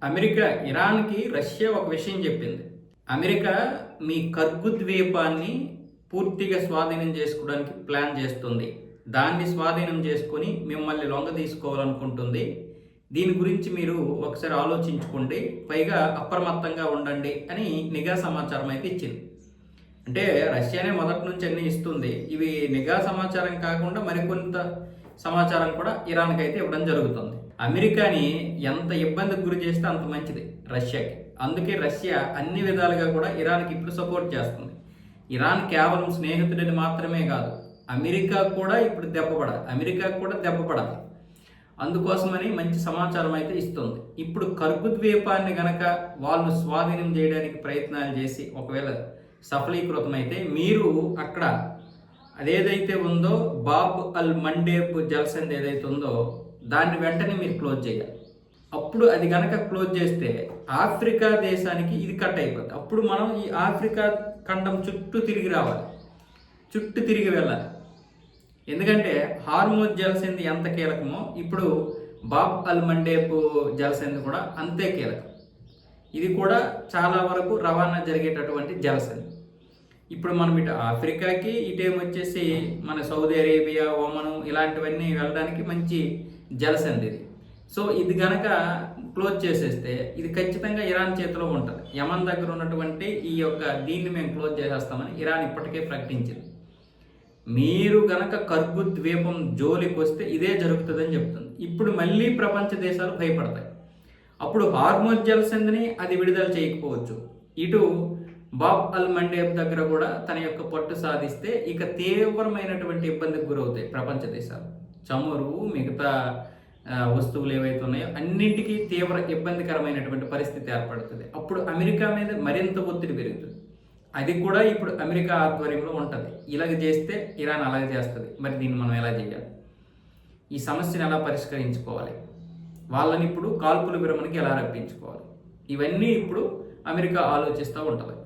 America ఇరాన్కి Russia ఒక విషయం చెప్పింది. అమెరికా మీ కర్గు ద్వీపాన్ని పూర్తిగా స్వాధీనం చేసుకోవడానికి ప్లాన్ చేస్తుంది. దాన్ని స్వాధీనం చేసుకొని మిమ్మల్ని లొంగ తీసుకోవాలనుకుంటుంది. దీని గురించి మీరు ఒకసారి ఆలోచించుకోండి, పైగా అప్రమత్తంగా ఉండండి అని నిఘా సమాచారం అయితే ఇచ్చింది. అంటే రష్యానే మొదటి నుంచి అన్ని ఇస్తుంది. ఇవి నిఘా సమాచారం కాకుండా మరికొంత సమాచారం కూడా ఇరాన్కి అయితే ఇవ్వడం జరుగుతుంది. అమెరికాని ఎంత ఇబ్బందికి గురి చేస్తే అంత మంచిది రష్యాకి. అందుకే రష్యా అన్ని విధాలుగా కూడా ఇరాన్కి ఇప్పుడు సపోర్ట్ చేస్తుంది. ఇరాన్ కేవలం స్నేహితుడిని మాత్రమే కాదు, అమెరికా కూడా ఇప్పుడు దెబ్బపడాలి. అందుకోసమని మంచి సమాచారం అయితే ఇస్తుంది. ఇప్పుడు కర్గు ద్వీపాన్ని గనక వాళ్ళు స్వాధీనం చేయడానికి ప్రయత్నాలు చేసి ఒకవేళ సఫలీకృతమైతే మీరు అక్కడ అదేదైతే ఉందో బాబ్ అల్ మండేబ్ జలసంధి ఏదైతే ఉందో దాన్ని వెంటనే మీరు క్లోజ్ చేయాలి. అప్పుడు అది గనక క్లోజ్ చేస్తే ఆఫ్రికా దేశానికి ఇది కట్ అయిపోతుంది. అప్పుడు మనం ఈ ఆఫ్రికా ఖండం చుట్టూ తిరిగి రావాలి, చుట్టూ తిరిగి వెళ్ళాలి. ఎందుకంటే హార్మోజ్ జలసంధి ఎంత కీలకమో ఇప్పుడు బాబ్ అల్ మండేబ్ జలసంధి కూడా అంతే కీలకం. ఇది కూడా చాలా వరకు రవాణా జరిగేటటువంటి జలసంధి. ఇప్పుడు మనం ఇటు ఆఫ్రికాకి ఇటేమొచ్చేసి మన సౌదీ అరేబియా, ఒమను ఇలాంటివన్నీ వెళ్ళడానికి మంచి జలసంధి ఇది. సో ఇది గనక క్లోజ్ చేసేస్తే ఇది ఖచ్చితంగా ఇరాన్ చేతిలో ఉంటుంది. యమన్ దగ్గర ఉన్నటువంటి ఈ యొక్క దీన్ని మేము క్లోజ్ చేసేస్తామని ఇరాన్ ఇప్పటికే ప్రకటించింది. మీరు గనక కర్గు ద్వీపం జోలికి వస్తే ఇదే జరుగుతుందని చెప్తుంది. ఇప్పుడు మళ్ళీ ప్రపంచ దేశాలు భయపడతాయి. అప్పుడు హార్మోజ్ జలసంధిని అది విడుదల చేయకపోవచ్చు. ఇటు బాబ్ అల్ మండేబ్ దగ్గర కూడా తన యొక్క పట్టు సాధిస్తే ఇక తీవ్రమైనటువంటి ఇబ్బందికి గురవుతాయి ప్రపంచ దేశాలు. చమురు, మిగతా వస్తువులు ఏవైతే ఉన్నాయో అన్నింటికీ తీవ్ర ఇబ్బందికరమైనటువంటి పరిస్థితి ఏర్పడుతుంది. అప్పుడు అమెరికా మీద మరింత ఒత్తిడి పెరుగుతుంది. అది కూడా ఇప్పుడు అమెరికా ఆధ్వర్యంలో ఉంటుంది. ఇలాగ చేస్తే ఇరాన్ అలాగే చేస్తుంది. మరి దీన్ని మనం ఎలా చేయాలి? ఈ సమస్యను ఎలా పరిష్కరించుకోవాలి? వాళ్ళని ఇప్పుడు కాల్పుల విరమణకి ఎలా రప్పించుకోవాలి? ఇవన్నీ ఇప్పుడు అమెరికా ఆలోచిస్తూ ఉంటుంది.